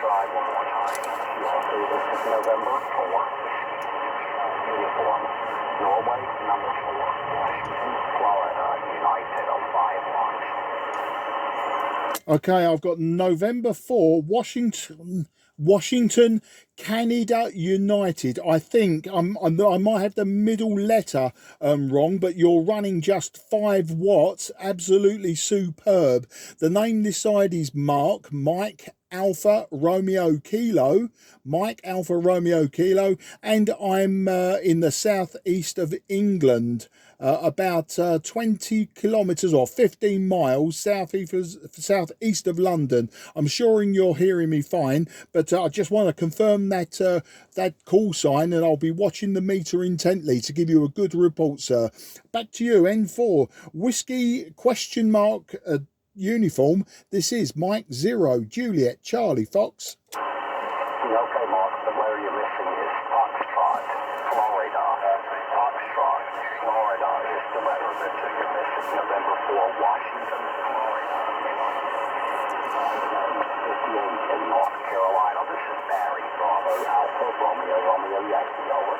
try one more time. QRP, this is November 4, uniform, Norway, number 4, Washington, Florida, United on 5 launch. Okay, I've got November 4, Washington, Canada, United. I think I might have the middle letter wrong, but you're running just 5 watts. Absolutely superb. The name this side is Mike Alpha Romeo Kilo, Mike Alpha Romeo Kilo, and I'm in the southeast of England, about 20 kilometres or 15 miles southeast of London. I'm sure you're hearing me fine, but I just want to confirm that that call sign, and I'll be watching the meter intently to give you a good report, sir. Back to you, N4 Whiskey question mark uniform. This is Mike 0 Juliet Charlie Fox. Okay, Mark, the letter you're missing is Foxtrot, Florida. Foxtrot, Florida is the letter that you're missing. November 4, Washington, Florida. 58 in North Carolina. This is Barry, Bravo, Alpha, Romeo, Yankee, over.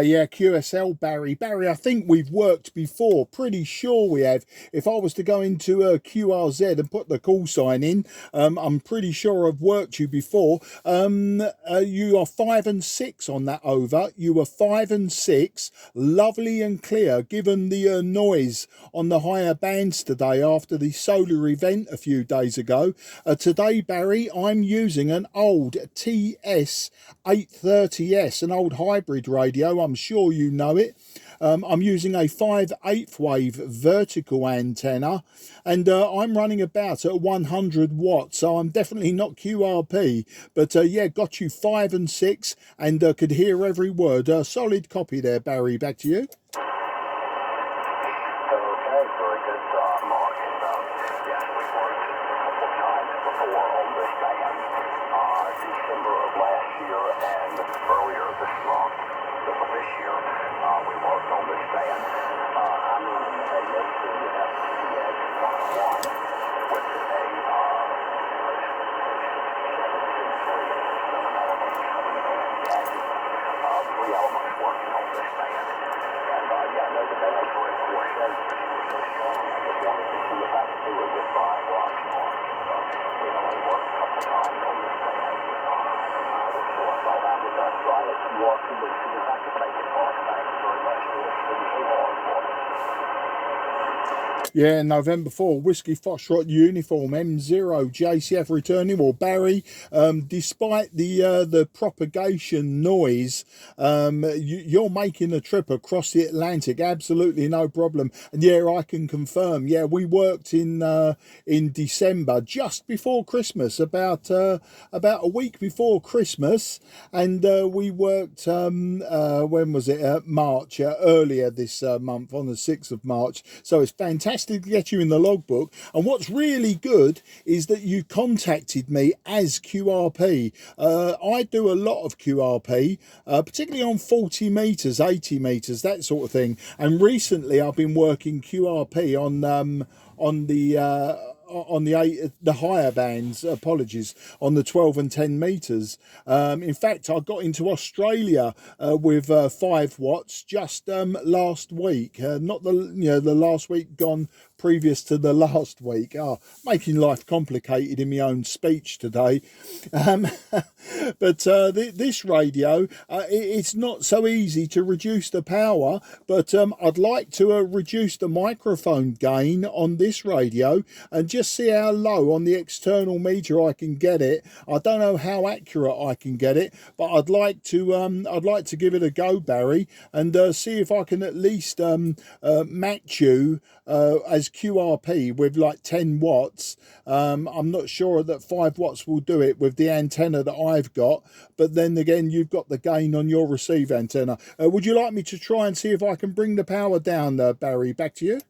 Yeah, QSL Barry, I think we've worked before, pretty sure we have. If I was to go into QRZ and put the call sign in, I'm pretty sure I've worked you before. You are 5 and 6 on that over. You were 5 and 6, lovely and clear, given the noise on the higher bands today after the solar event a few days ago. Today, Barry, I'm using an old TS-830S, an old hybrid radio. I'm sure you know it. I'm using a 5/8 wave vertical antenna, and I'm running about at 100 watts, so I'm definitely not QRP, but yeah, got you 5 and 6 and could hear every word. Solid copy there, Barry. Back to you. Okay, very good, Mark. Yes, we worked a couple times before on this band, December of last year and earlier this month. This year, we worked on this band. I'm running a CQ12m with a 3 elements working on this band. And yeah, I know the bands were in 4 shapes, but you were so strong. I just wanted to see if I could do it with 5 watts more. We only worked a couple times on this band. So I thought I would try it more to see if I could make it work. Thank you very much for listening to hard for me. Yeah, November 4, Whiskey Foxtrot uniform, M0 JCF returning. Well, Barry, despite the propagation noise, you're making a trip across the Atlantic, absolutely no problem. And yeah, I can confirm. Yeah, we worked in December, just before Christmas, about a week before Christmas, and we worked. When was it? March, earlier this month, on the 6th of March. So it's fantastic to get you in the logbook. And what's really good is that you contacted me as QRP. I do a lot of QRP, particularly on 40 meters, 80 meters, that sort of thing. And recently I've been working QRP on the higher bands, apologies, on the 12 and 10 meters. In fact, I got into Australia with 5 watts just last week, not the the last week gone, previous to the last week. Making life complicated in my own speech today. But this radio, it's not so easy to reduce the power, but I'd like to reduce the microphone gain on this radio and just see how low on the external meter I can get it. I don't know how accurate I can get it, but I'd like to give it a go, Barry, and see if I can at least match you as QRP with like 10 watts. I'm not sure that 5 watts will do it with the antenna that I've got, but then again, you've got the gain on your receive antenna. Would you like me to try and see if I can bring the power down, Barry? Back to you.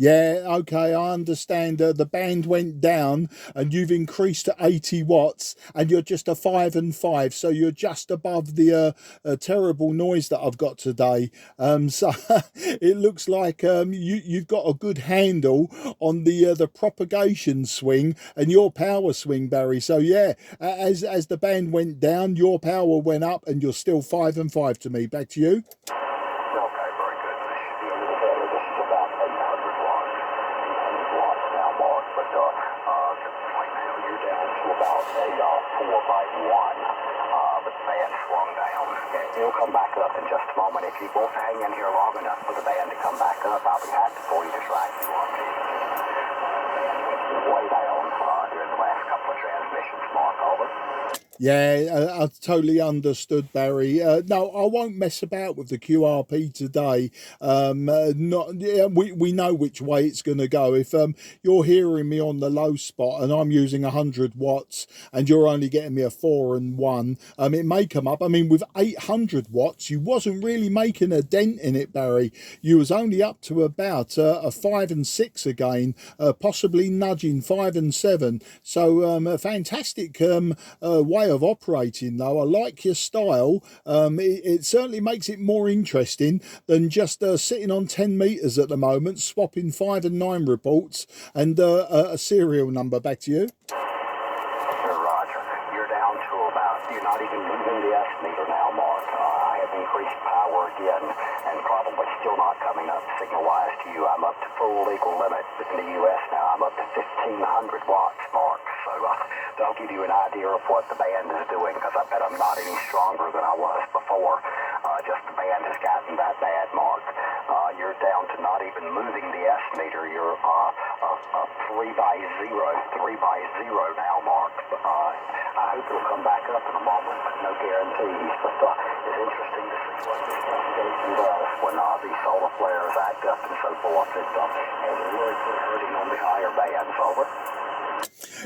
Yeah, okay, I understand. The band went down and you've increased to 80 watts and you're just a 5 and 5. So you're just above the terrible noise that I've got today. So it looks like you've got a good handle on the propagation swing and your power swing, Barry. So yeah, as the band went down, your power went up and you're still 5 and 5 to me. Back to you. Okay, very good. This should be a little better. This is about 800 watts. 800 watts now, Mark. But right now you're down to about a 4 by 1. But the band swung down. It'll come back up in just a moment. If you both hang in here long enough for the band to come back up, I'll be happy for you to try QRP. Way down during the last couple of transmissions, Mark. Over. Yeah, I totally understood, Barry. No, I won't mess about with the QRP today. We know which way it's going to go. If you're hearing me on the low spot and I'm using 100 watts and you're only getting me a 4 and 1, it may come up. I mean, with 800 watts, you wasn't really making a dent in it, Barry. You was only up to about a 5 and 6 again, possibly nudging 5 and 7. So a fantastic way of operating, though. I like your style. It certainly makes it more interesting than just sitting on 10 meters at the moment, swapping 5 and 9 reports and a serial number. Back to you. Roger. You're down to about, you're not even moving the S meter now, Mark. I have increased power again and probably still not coming up signal-wise to you. I'm up to full legal limit in the U.S. now. I'm up to 1,500 watts, Mark. So that'll give you an idea of what the band is doing, because I bet I'm not any stronger than I was before. Just the band has gotten that bad, Mark. You're down to not even moving the S meter. You're a 3 by 0 now, Mark. I hope it'll come back up in a moment, but no guarantees. But it's interesting to see what this propagation does when these solar flares act up and so forth. It has really put hurting on the higher bands. Over.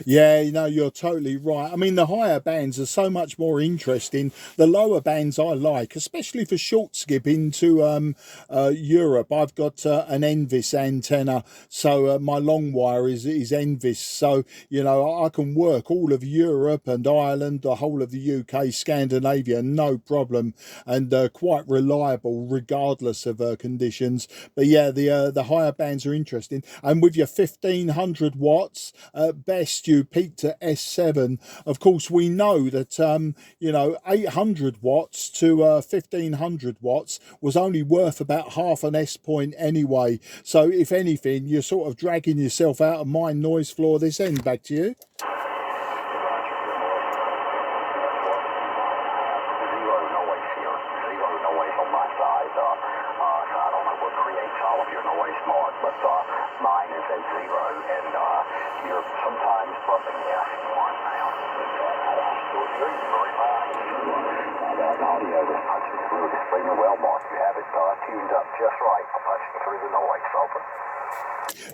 Yeah, you're totally right. I mean, the higher bands are so much more interesting. The lower bands I like, especially for short skip into Europe. I've got an Envis antenna, so my long wire is Envis. So, I can work all of Europe and Ireland, the whole of the UK, Scandinavia, no problem, and quite reliable regardless of conditions. But yeah, the higher bands are interesting. And with your 1,500 watts, best you peak to S7. Of course, we know that 800 watts to 1,500 watts was only worth about half an S point anyway. So if anything, you're sort of dragging yourself out of my noise floor this end. Back to you. Mine is at 0, and you're sometimes bumping the S1 now. I still hear you very fine. The audio is punching through extremely well, Mark. You have it tuned up just right for punching through the noise. Over.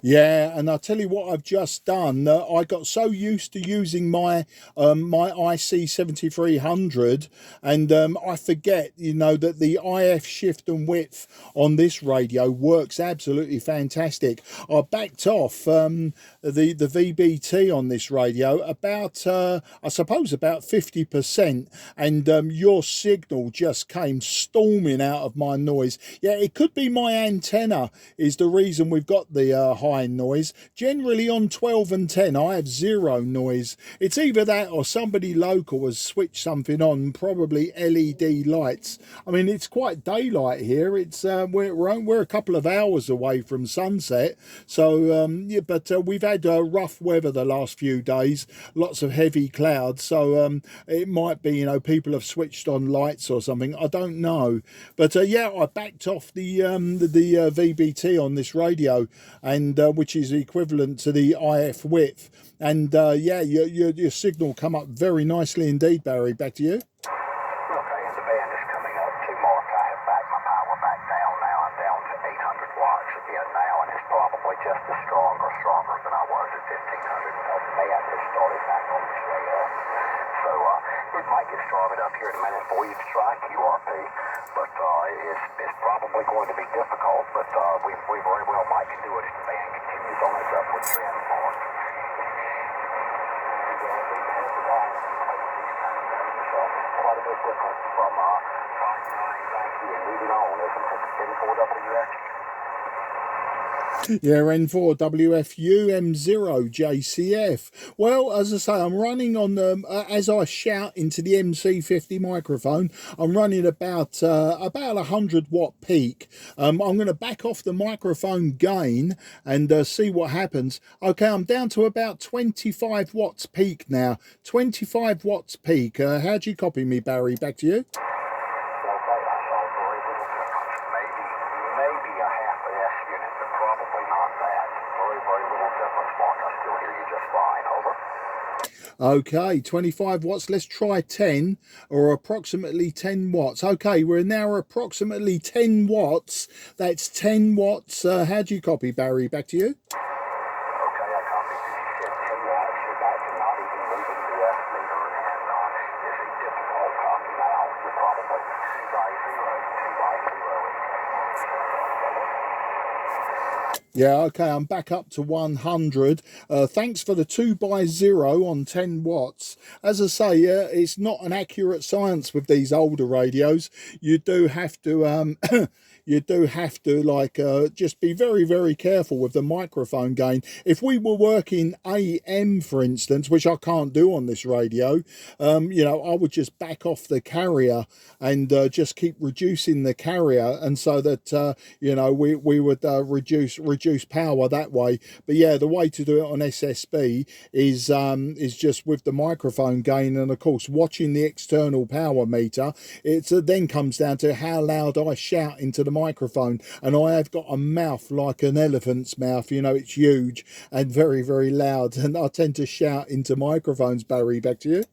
Yeah, and I'll tell you what I've just done. I got so used to using my IC 7300, and I forget, that the IF shift and width on this radio works absolutely fantastic. I backed off the VBT on this radio about, I suppose, about 50%, and your signal just came storming out of my noise. Yeah, it could be my antenna is the reason we've got the high noise. Generally on 12 and 10 I have 0 noise. It's either that or somebody local has switched something on, probably LED lights. I mean, it's quite daylight here. It's we're a couple of hours away from sunset, so yeah, but we've had rough weather the last few days, lots of heavy clouds, so it might be people have switched on lights or something, I don't know. But yeah, I backed off the VBT on this radio, and which is equivalent to the IF width, and yeah, your signal come up very nicely indeed, Barry. Back to you. Okay, and the band is coming up too, Mark. I have backed my power back down now. I'm down to 800 watts again now, and it's probably just as stronger than I was at 1,500 because the band has started back on the trail. So it might get started up here in a minute for you to try QRP, but it's probably going to be difficult, but we very well might do it if the band on its upward trend mark. Quite a bit different from 5.9 and moving on, isn't it? N4WFU. Yeah, N4WFU M0JCF. Well, as I say, I'm running on the, as I shout into the MC50 microphone, I'm running about 100 watt peak. I'm going to back off the microphone gain and see what happens. Okay, I'm down to about 25 watts peak now. 25 watts peak. How do you copy me, Barry? Back to you. Maybe a half an S unit, but probably not that. Very little difference, Mark. I still hear you just fine. Over. Okay, 25 watts. Let's try 10 or approximately 10 watts. Okay, we're now approximately 10 watts. That's 10 watts. How do you copy, Barry? Back to you. Okay, I copy. You said 10 watts. You're back to not even moving the S meter, and it's a difficult copy now. You're probably 2 by 0, 2 by 0. Yeah, okay, I'm back up to 100. Thanks for the 2 by 0 on 10 watts. As I say, it's not an accurate science with these older radios. You do have to you do have to just be very careful with the microphone gain. If we were working AM, for instance, which I can't do on this radio, you know, I would just back off the carrier and just keep reducing the carrier, and so that you know, we would reduce power that way. But yeah, the way to do it on SSB is just with the microphone gain, and of course watching the external power meter. It then comes down to how loud I shout into the microphone, and I have got a mouth like an elephant's mouth. You know, it's huge and very loud, and I tend to shout into microphones. Barry, back to you. Okay,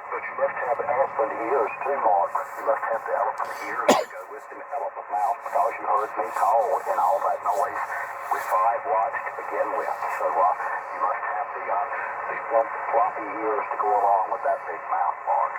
but you must have elephant ears too, Mark. You must have the elephant ears to go with the elephant mouth, because you heard me call and all that noise with 5 watts to begin with. So you must have the floppy ears to go along with that big mouth, Mark.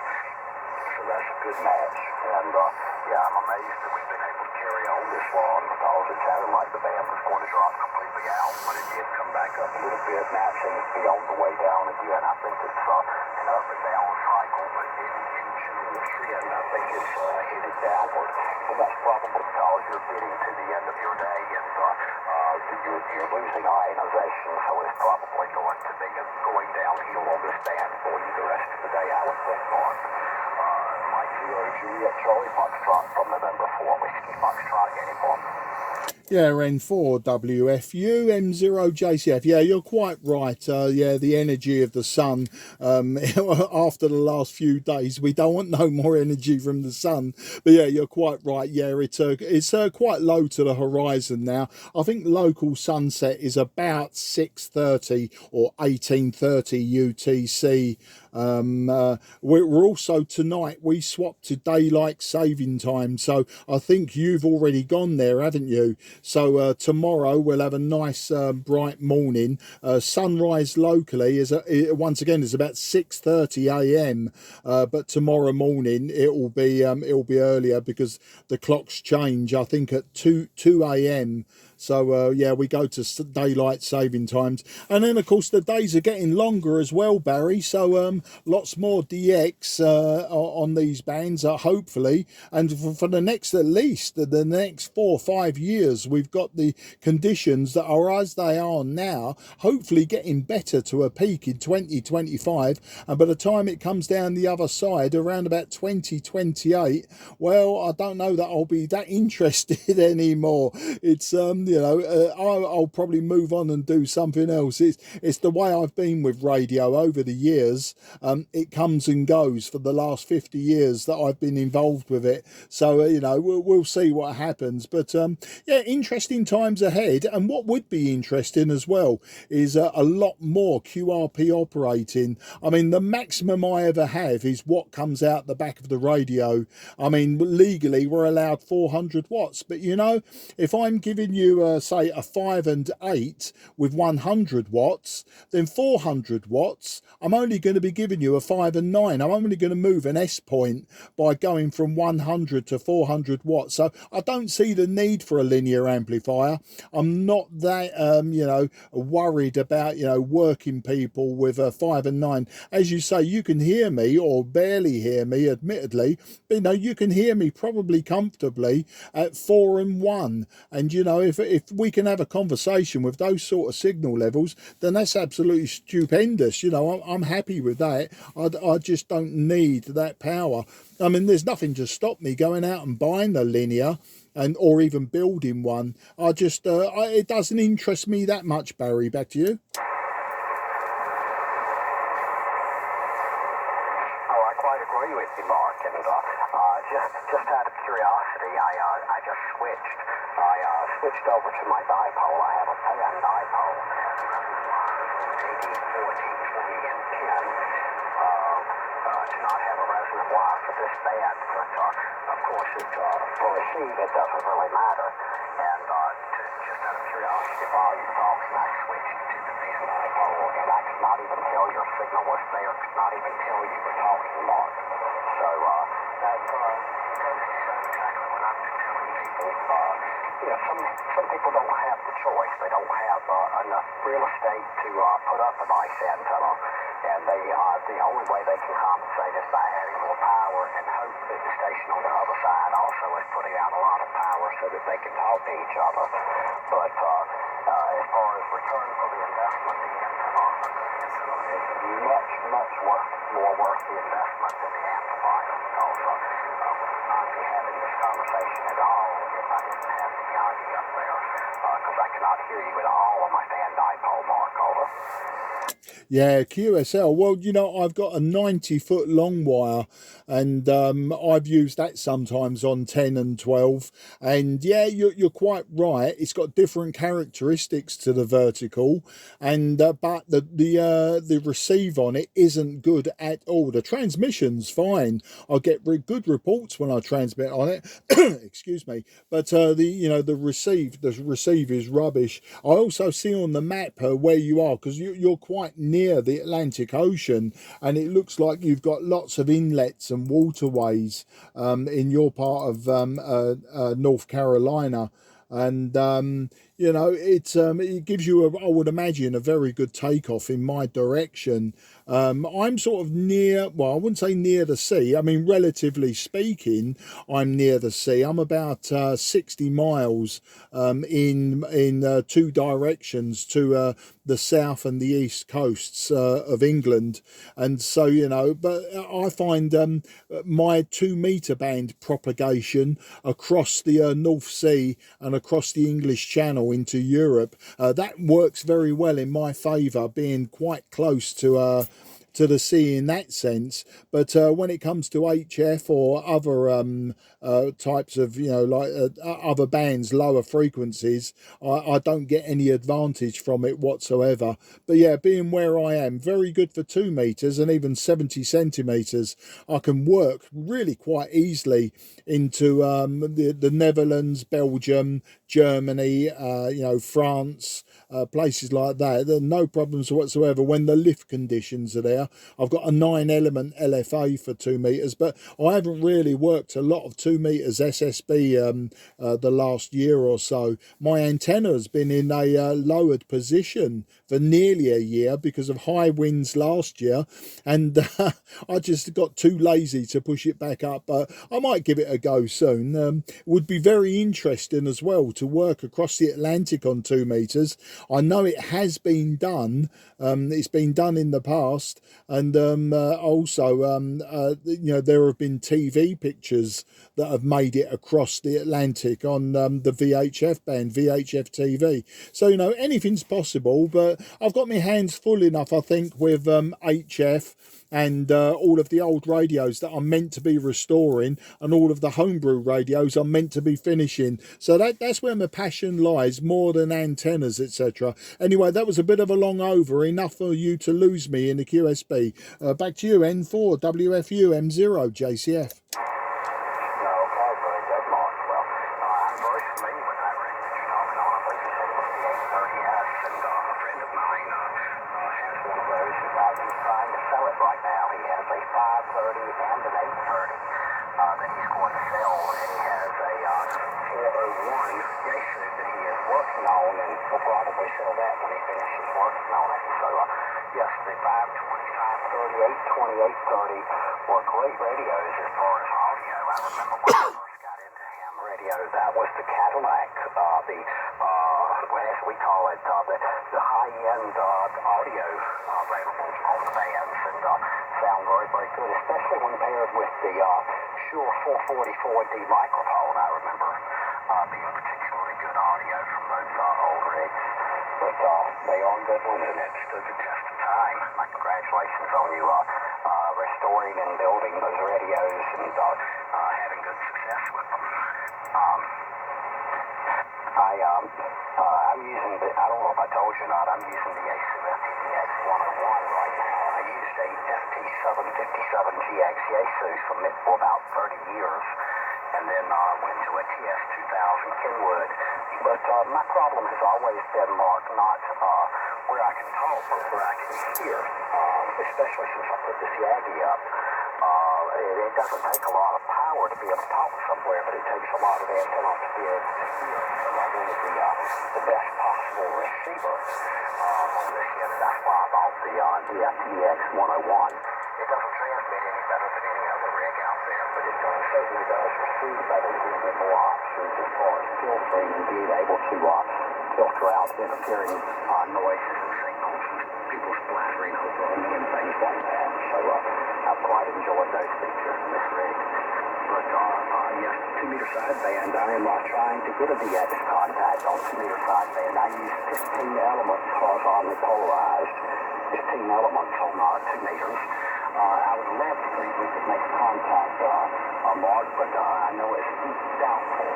So that's a good match. And yeah, I'm amazed that we've been able to carry on this long, because it sounded like the band was going to drop completely out, but it did come back up a little bit. Now it seems to be on the way down again. I think it's an up and down cycle, but in general trend, I think it's headed downward. And that's probably because you're getting to the end of your day, and you're losing ionization, so it's probably going to be going downhill on this band for you the rest of the day, I would think, Mark. Mike 0 Juliet Charlie Foxtrot from November 4 Whiskey Foxtrot uniform. Yeah, N4WFU M0JCF. Yeah, you're quite right. Yeah, the energy of the sun. After the last few days, we don't want no more energy from the sun. But yeah, you're quite right. Yeah, it's quite low to the horizon now. I think local sunset is about 6:30 or 18:30 UTC. We're also tonight, we swapped to daylight saving time, so I think you've already gone there, haven't you? So tomorrow we'll have a nice bright morning. Sunrise locally is once again is about 6:30 AM, but tomorrow morning it will be earlier, because the clocks change, I think, at 2 AM. So yeah, we go to daylight saving times, and then of course the days are getting longer as well, Barry. So lots more DX on these bands, hopefully, and for the next, at least the next 4 or 5 years, we've got the conditions that are as they are now, hopefully getting better to a peak in 2025, and by the time it comes down the other side around about 2028, well, I don't know that I'll be that interested anymore. It's you know, I'll probably move on and do something else. It's the way I've been with radio over the years. It comes and goes for the last 50 years that I've been involved with it. So you know, we'll see what happens. But yeah, interesting times ahead. And what would be interesting as well is a lot more QRP operating. I mean, the maximum I ever have is what comes out the back of the radio. I mean, legally we're allowed 400 watts, but you know, if I'm giving you you say a 5 and 8 with 100 watts, then 400 watts, I'm only going to be giving you a 5 and 9. I'm only going to move an S point by going from 100 to 400 watts. So I don't see the need for a linear amplifier. I'm not that, you know, worried about, you know, working people with a 5 and 9. As you say, you can hear me, or barely hear me, admittedly, but, you know, you can hear me probably comfortably at 4 and 1. And, you know, if we can have a conversation with those sort of signal levels, then that's absolutely stupendous. You know, I'm happy with that. I just don't need that power. I mean, there's nothing to stop me going out and buying a linear, and or even building one. I just it doesn't interest me that much. Barry, back to you. Oh, I quite agree with you, Mark. And just out of curiosity, I just switched. I switched over to my dipole. I have a fan dipole, 80, 40, 20, and 10. To not have a resonant wire for this band, but of course, for receive, it doesn't really matter. And just out of curiosity, while you're talking, I switched to the fan dipole, and I could not even tell your signal was there. Could not even tell you were talking, Mark. So that goes exactly what I've been telling people. You know, some people don't have the choice. They don't have enough real estate to put up a nice antenna, and the only way they can compensate is by adding more power, and hope that the station on the other side also is putting out a lot of power so that they can talk to each other. But as far as return for the investment, the antenna is much more worth the investment than the amplifier, because I would not be having this conversation at all if I didn't have the Yagi up there, because I cannot hear you at all on my fan dipole, Mark. Over. Yeah, QSL. Well, you know, I've got a 90-foot long wire, and I've used that sometimes on 10 and 12. And yeah, you're quite right. It's got different characteristics to the vertical, and but the receive on it isn't good at all. The transmission's fine. I get good reports when I transmit on it. Excuse me. But the receive is rubbish. I also see on the map where you are, because you're quite near the Atlantic Ocean, and it looks like you've got lots of inlets and waterways in your part of North Carolina. And you know, it gives you I would imagine, a very good takeoff in my direction. I'm sort of near, well, I wouldn't say near the sea. I mean, relatively speaking, I'm near the sea. I'm about 60 miles in two directions, to the south and the east coasts of England. And so, you know, but I find my 2 meter band propagation across the North Sea and across the English Channel into Europe, that works very well in my favour, being quite close to the sea in that sense. But when it comes to HF or other types of, you know, like other bands, lower frequencies, I don't get any advantage from it whatsoever. But yeah, being where I am, very good for 2 meters and even 70 centimeters. I can work really quite easily into the Netherlands, Belgium, Germany, you know, France, places like that. There are no problems whatsoever when the lift conditions are there. I've got a 9-element LFA for 2 meters, but I haven't really worked a lot of 2 meters SSB the last year or so. My antenna has been in a lowered position for nearly a year because of high winds last year, and I just got too lazy to push it back up. But I might give it a go soon. It would be very interesting as well to work across the Atlantic on 2 meters. I know it has been done. It's been done in the past, and also you know, there have been TV pictures that have made it across the Atlantic on the VHF band, VHF TV. So, you know, anything's possible, but I've got my hands full enough, I think, with HF and all of the old radios that I'm meant to be restoring, and all of the homebrew radios I'm meant to be finishing. So that's where my passion lies, more than antennas, etc. Anyway, that was a bit of a long over, enough for you to lose me in the QSB. Back to you, N4WFU M0 JCF. Okay, very good, Mark. Well, I'm very familiar with that ring that you're talking on. and a friend of mine has one of those, and he's trying to sell it right now. He has a 530 and an 830 that he's going to sell, and he has a 401 Yaesu that he is working on, and he'll probably sell that when he finishes working on it. So, yes, the 520, 530, 820, 830 were great radios as far as audio. I remember when I first got into ham radio, that was the Cadillac, as we call it, the high-end audio available on the bands, and sound very, very good, especially when paired with the Shure 444D microphone. I remember being particularly good audio from those old rigs. But they are good ones, and it stood the test of time. My congratulations on you restoring and building those radios and having good success with them. I'm using the, I don't know if I told you or not, I'm using the Yaesu FTDX 101 right now. I used a FT757GX Yaesu from it for about 30 years, and then went to a TS-2000 Kenwood. But my problem has always been, Mark, not where I can talk, but where I can hear, especially since I put this Yagi up. It doesn't take a lot of power to be able to talk somewhere, but it takes a lot of antenna to be able to hear. So I wanted the best possible receiver on this unit. That's why I bought the FTX 101. It doesn't transmit any better than any other rig out there, but it certainly does receive better and gives me more options as far as filtering and being able to filter out interfering noises and signals and people splattering over me and things like that. So I've quite enjoyed those features in this rig. But yes, 2-meter sideband, I am trying to get a DX contact on 2-meter sideband. I use 15 elements horizontally polarized, 15 elements on 2 meters. I would love to think we could make a contact, Mark, but I know it's doubtful.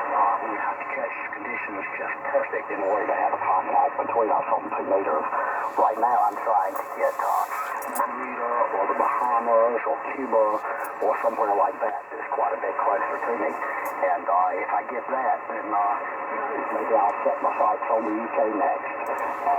We would have to catch conditions just perfect in order to have a contact between us on 2 meters. Right now, I'm trying to get Bermuda or the Bahamas or Cuba or somewhere like that. It's quite a bit closer to me. And if I get that, then maybe I'll set my sights on the UK next.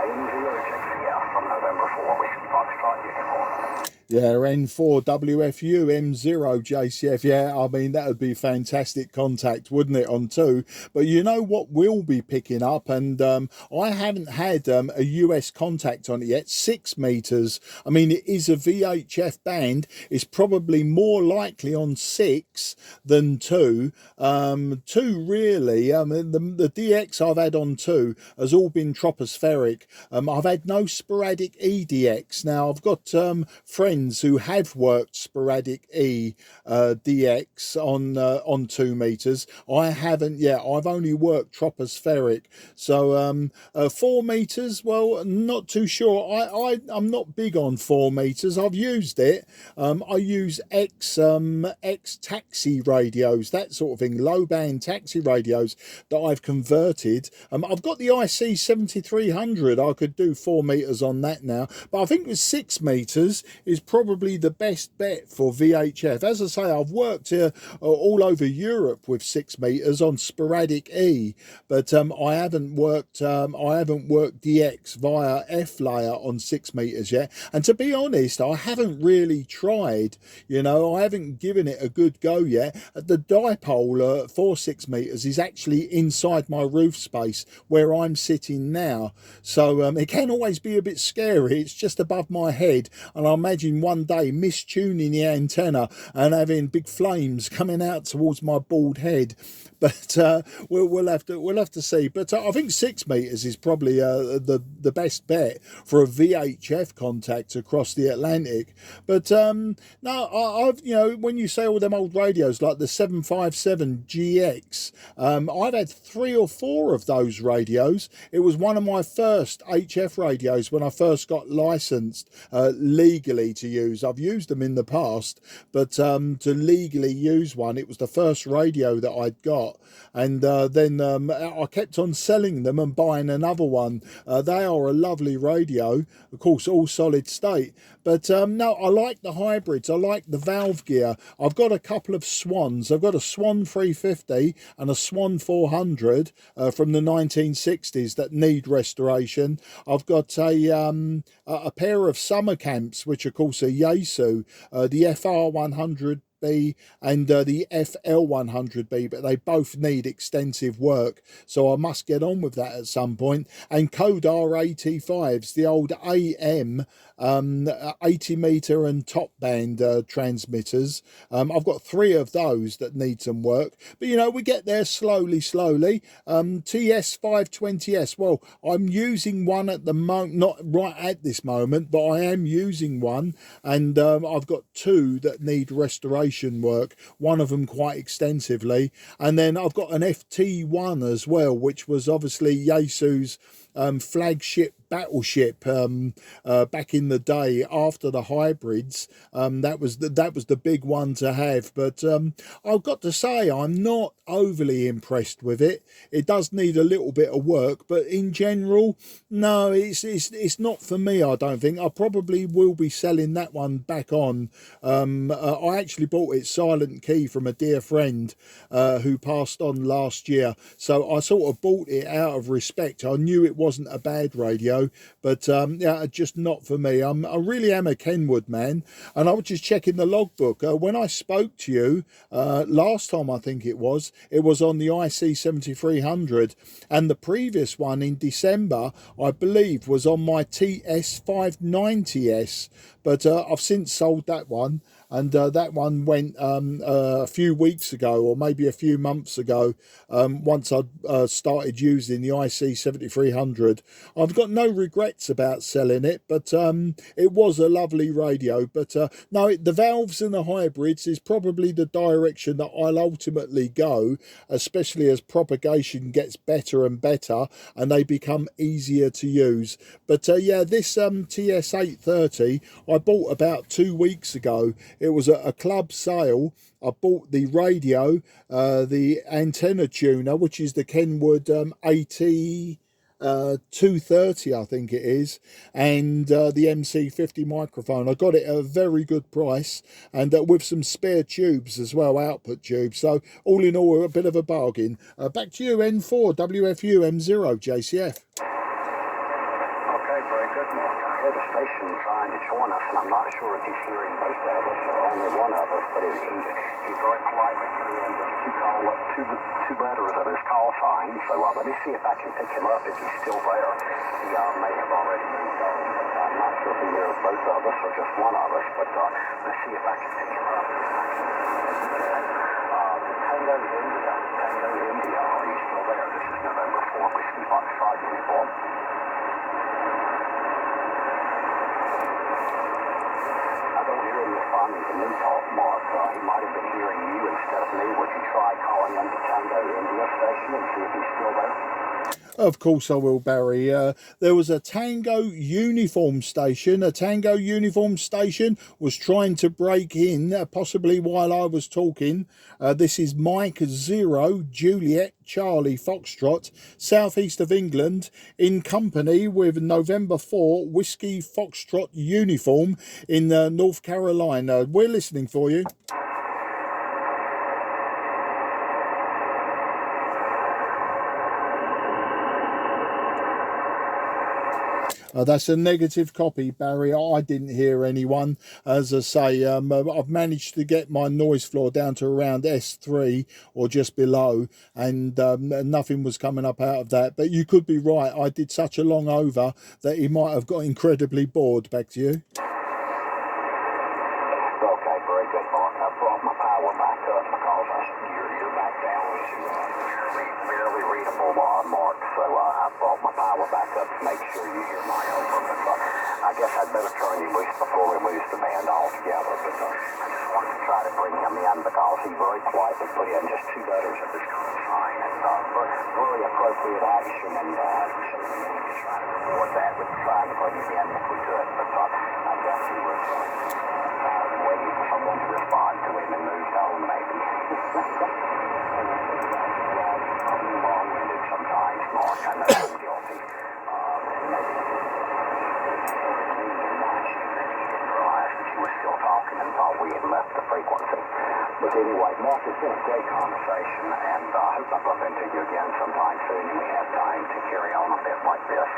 N0 JCF from November 4, Whiskey Foxtrot Uniform. Yeah, N4WFU M0 JCF. Yeah, I mean, that would be fantastic contact, wouldn't it, on 2? But you know what we'll be picking up, and I haven't had a US contact on it yet, 6 meters. I mean, it is a VHF band. It's probably more likely on 6 than 2. 2 really, the DX I've had on 2 has all been tropospheric. I've had no sporadic EDX. Now, I've got friends who have worked sporadic DX on 2 meters. I haven't yet. I've only worked tropospheric. So 4 meters, well, not too sure. I'm not big on 4 meters. I've used it. I use X taxi radios, that sort of thing, low band taxi radios that I've converted. I've got the IC 7300. I could do 4 meters on that now, but I think with 6 meters is probably the best bet for VHF. As I say, I've worked all over Europe with 6 meters on sporadic E, but I haven't worked DX via F layer on 6 meters yet. And to be honest, I haven't really tried. You know, I haven't given it a good go yet. The dipole for 6 meters is actually inside my roof space where I'm sitting now, so it can always be a bit scary. It's just above my head, and I imagine one day mistuning the antenna and having big flames coming out towards my bald head. But we'll have to see. But I think 6 meters is probably the best bet for a VHF contact across the Atlantic. But no, I've when you say all them old radios like the 757GX, I've had 3 or 4 of those radios. It was one of my first HF radios when I first got licensed legally to use. I've used them in the past, but to legally use one, it was the first radio that I'd got. lot, and then I kept on selling them and buying another one. They are a lovely radio, of course, all solid state. But no, I like the hybrids. I like the valve gear. I've got a couple of Swans. I've got a Swan 350 and a Swan 400 from the 1960s that need restoration. I've got a pair of summer camps, which of course are Yaesu, the FR100B and the FL100B, but they both need extensive work, so I must get on with that at some point. And Kodar AT5s, the old AM 80 meter and top band transmitters. I've got 3 of those that need some work, but you know, we get there slowly. TS-830S, well, I'm using one at the moment, not right at this moment, but I am using one, and I've got 2 that need restoration work, one of them quite extensively. And then I've got an FT1 as well, which was obviously Yaesu's flagship battleship back in the day after the hybrids. That was the big one to have, but I've got to say I'm not overly impressed with it. It does need a little bit of work, but in general, no, it's not for me. I don't think. I probably will be selling that one back on. I actually bought it silent key from a dear friend who passed on last year, so I sort of bought it out of respect. I knew it wasn't a bad radio, but yeah, just not for me. I really am a Kenwood man, and I was just checking the logbook. When I spoke to you last time, I think it was on the IC 7300, and the previous one in December, I believe, was on my TS-590S, but I've since sold that one. And that one went a few weeks ago, or maybe a few months ago, once I started using the IC 7300. I've got no regrets about selling it, but it was a lovely radio. But no, the valves and the hybrids is probably the direction that I'll ultimately go, especially as propagation gets better and better and they become easier to use. But yeah, this TS-830 I bought about 2 weeks ago. It was a club sale. I bought the radio, the antenna tuner, which is the Kenwood 230, I think it is, and the MC50 microphone. I got it at a very good price, and with some spare tubes as well, output tubes. So all in all, a bit of a bargain. Back to you, N4WFU M0 JCF. Okay, very good, Mark. I hear the station trying to join us, and I'm not sure if he's hearing both of us or only one of us, but he very politely threw in just two letters of his call sign. So let me see if I can pick him up if he's still there. He may have already moved on. I'm not sure if he hears both of us or just one of us, but let's see if I can pick him up. Tango India, are you still there? This is November 4, Whiskey Foxtrot uniform. I don't hear him responding to me talk, Mark. He might have been hearing you instead of me. Would you try calling into Tango India station and see if he's still there? Of course I will, Barry. There was a Tango uniform station. A Tango uniform station was trying to break in, possibly while I was talking. This is Mike 0 Juliet Charlie Foxtrot, southeast of England, in company with November 4 Whiskey Foxtrot uniform in North Carolina. We're listening for you. That's a negative copy, Barry. I didn't hear anyone. As I say, I've managed to get my noise floor down to around S3 or just below, and nothing was coming up out of that. But you could be right. I did such a long over that he might have got incredibly bored. Back to you. Okay, very good, Mark. I brought my power back up because you're back down to barely readable, Mark. So I brought my power back up to make sure you hear my over. But I guess I'd better turn you loose before we lose the band altogether. But I just wanted to try to bring him in because he very quietly put in just 2 letters of his call sign, and really appropriate action, and certainly we could try to reward that with trying to bring him in if we could. But I guess he was waiting for someone to respond to him and moved on, maybe. I'm guilty. Maybe realized that she was still talking and thought we had left the frequency. But anyway, Mark, it's been a great conversation, and I hope I bump into you again sometime soon and we have time to carry on a bit like this.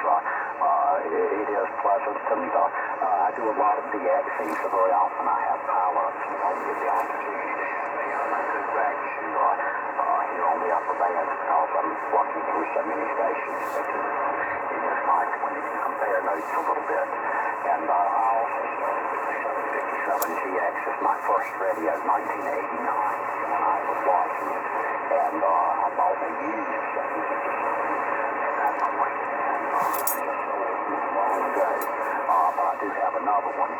It is pleasant, and I do a lot of DXing, so very often I have pileups, and I get the opportunity to have a good ragchew here on the upper bands because I'm walking through so many stations. But it is nice when you can compare notes a little bit. And I also started with the 757GX as my first radio in 1989 when I was watching it. And I bought a used 757 at that point. And just sold it not long ago. But I do have another one.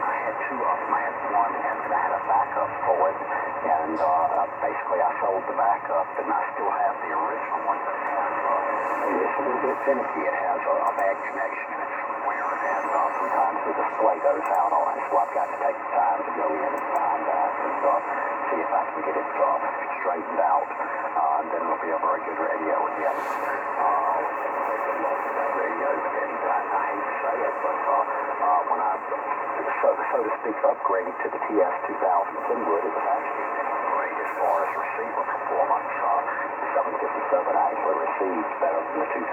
I had two of them. I had one and then I had a backup for it. And basically I sold the backup and I still have the original one. But it's a little bit finicky. It has a bad connection in it somewhere, and sometimes the display goes out on it, so I've got to take the time to go in and find that and see if I can get it straightened out, and then it'll be a very good radio again. That radio, and I hate to say it, but when I, so to speak, upgraded to the TS-2000 Kenwood, it was actually an upgrade as far as receiver performance. The 757 actually received better than the 2000.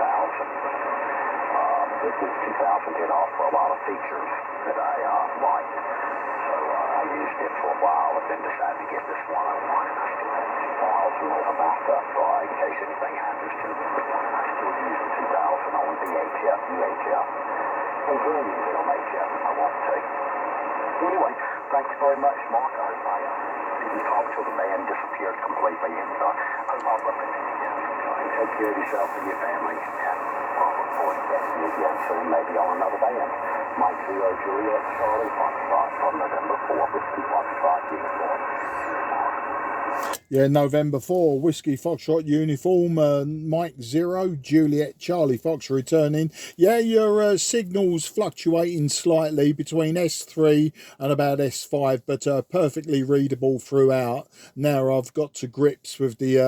The 2000 did offer a lot of features that I liked, so I used it for a while and then decided to get this 101, and I still have the 2000 as a backup in case anything happens to me. I still use the 2000 on VHF, UHF, and then use it on HF if I want to. Anyway, thanks very much, Mark. I hope I didn't talk till the band disappeared completely, and I hope I'll bump into you again sometime. Take care of yourself and your family, and I'll look forward to catching you again soon, maybe on another band. Mike 0 Juliet Charlie Foxtrot from November 4, Whiskey Foxtrot Uniform. Yeah, November 4, Whiskey Foxtrot Uniform, Mike 0, Juliet Charlie Fox returning. Yeah, your signal's fluctuating slightly between S3 and about S5, but perfectly readable throughout. Now I've got to grips with the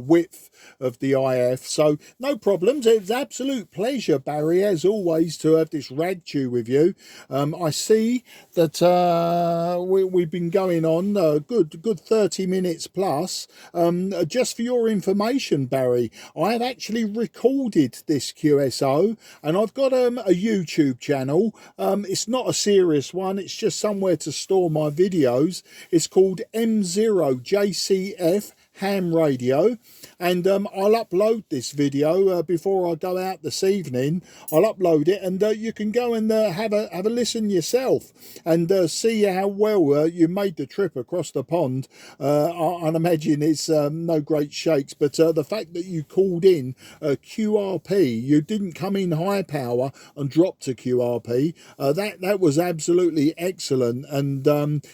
width of the IF, so no problems. It's absolute pleasure, Barry, as always, to have this ragchew with you. I see that we've been going on good 30 minutes plus. Just for your information, Barry, I have actually recorded this QSO, and I've got a YouTube channel. It's not a serious one, it's just somewhere to store my videos. It's called M0JCF Ham Radio, and I'll upload this video before I go out this evening. I'll upload it, and you can go and have a listen yourself and see how well you made the trip across the pond. I'd imagine it's no great shakes, but the fact that you called in QRP, you didn't come in high power and drop to QRP, that was absolutely excellent. And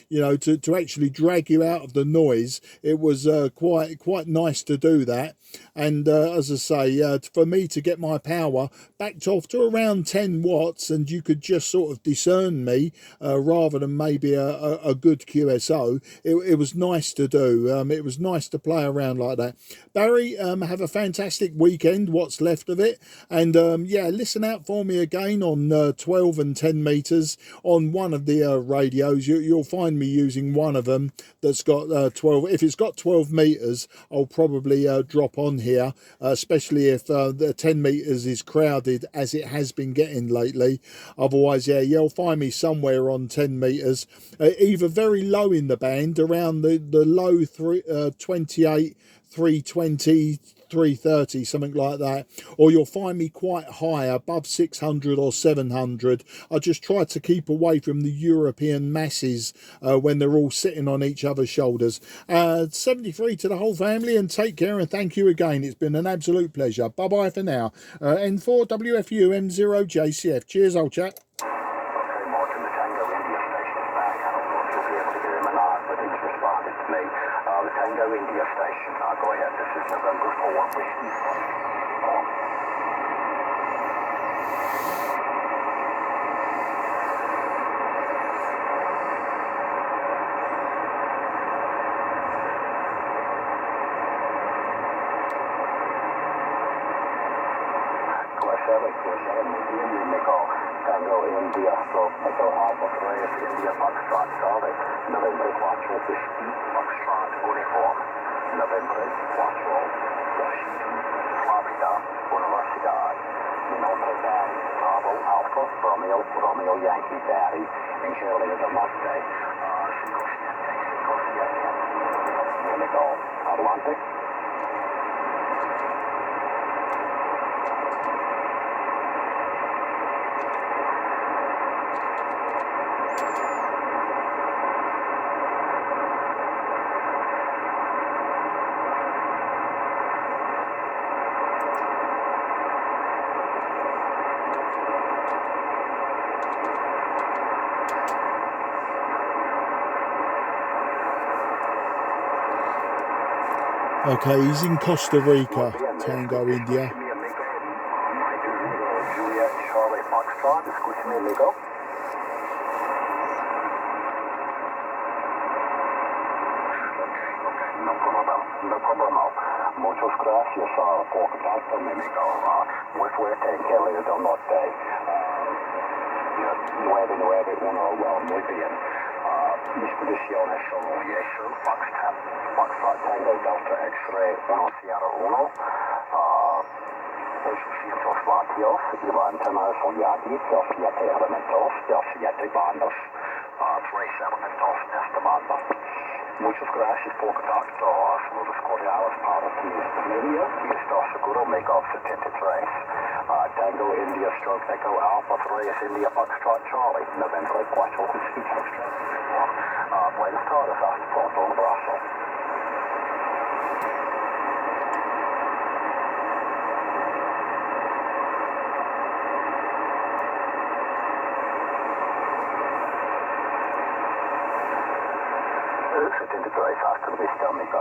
you know, to actually drag you out of the noise, it was quite nice to do that. And as I say, for me to get my power backed off to around 10 watts, and you could just sort of discern me rather than maybe a good QSO, it was nice to do. It was nice to play around like that. Barry, have a fantastic weekend, what's left of it, and yeah, listen out for me again on 12 and 10 meters on one of the radios. You'll find me using one of them that's got 12. If it's got 12 meters, I'll probably drop on here, especially if the 10 meters is crowded as it has been getting lately. Otherwise, yeah, you'll find me somewhere on 10 meters, either very low in the band around the low 28, 320, 330, something like that, or you'll find me quite high above 600 or 700. I just try to keep away from the European masses when they're all sitting on each other's shoulders. 73 to the whole family, and take care, and thank you again. It's been an absolute pleasure. Bye bye for now. N4WFU M0JCF. Cheers, old chap. Okay, Mark, and the Tango India station is back. I don't know if you'll be able to hear him or not, but he's responded to me. The Tango India station, go ahead. This is November 4, Whiskey Foxtrot. Chevy 27 Medium Unico, Tango India, Stroke Echo Alpha 3, India Foxtrot Charlie, November 4 Whiskey, Foxtrot Uniform, November 4, Washington, Florida, Universidad, November Daddy, Bravo Alpha, Romeo Yankee Daddy, and Shirley is a Monday, 5-7, Unico, Atlantic. Okay, he's in Costa Rica, Tango India. Juliet Charlie Foxtrot, escúchame amigo. No problema. Muchas gracias por contactarme, amigo. Muy fuerte, Kelly del Norte. 991, well, muy bien. Mis peticiones son Yeshu, Foxtrot Tango Delta X-Ray 1 Sierra 1. 800 vatios y la antena soñati, los 7 elementos, los 7 bandos, 3 elementos estimando. Muchas gracias por contacto. Saludos cordiales para ti, familia, y estoy seguro, amigo 73. Tango India Stroke Echo Alpha 3 India Foxtrot Charlie, November 4, Foxtrot. Buenas tardes, hasta pronto, un abrazo. Hasta la vista, amigo.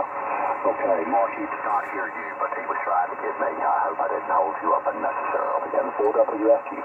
Okay, Marky did not hear you, but he was trying to get me. I hope I didn't hold you up unnecessarily. N4WFU.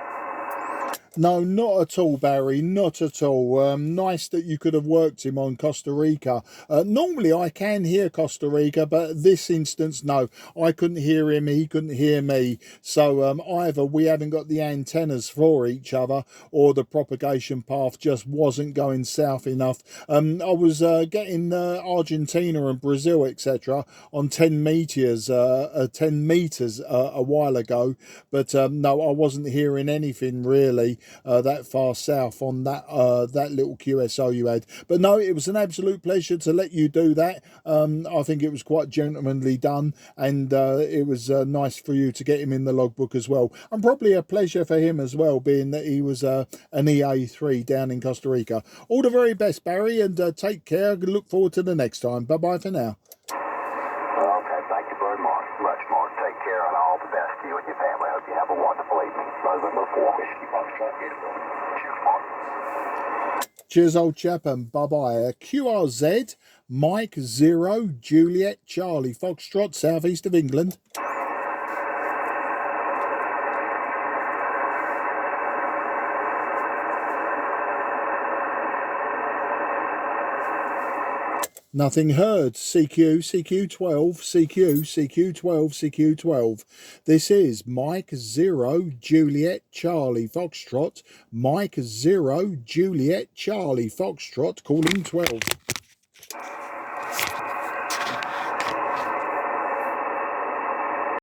No, not at all, Barry, not at all. Nice that you could have worked him on Costa Rica. Normally I can hear Costa Rica, but this instance, no. I couldn't hear him, he couldn't hear me. So either we haven't got the antennas for each other, or the propagation path just wasn't going south enough. I was getting Argentina and Brazil, etc. on 10 meters, a while ago. But no, I wasn't hearing anything really. That far south on that little QSO you had. But no, it was an absolute pleasure to let you do that. I think it was quite gentlemanly done, and it was nice for you to get him in the logbook as well, and probably a pleasure for him as well, being that he was an EA3 down in Costa Rica. All the very best, Barry, and take care. Look forward to the next time. Bye bye for now. Okay, thank you very much. Much more. Take care and all the best to you and your family. Hope you have a wonderful evening. November 4, Whiskey Foxtrot. Cheers, Mark. Cheers, old chap, and bye-bye. QRZ, Mike 0, Juliet, Charlie, Foxtrot, southeast of England. Nothing heard. CQ12, CQ12. This is Mike 0, Juliet, Charlie, Foxtrot. Mike 0, Juliet, Charlie, Foxtrot, calling 12.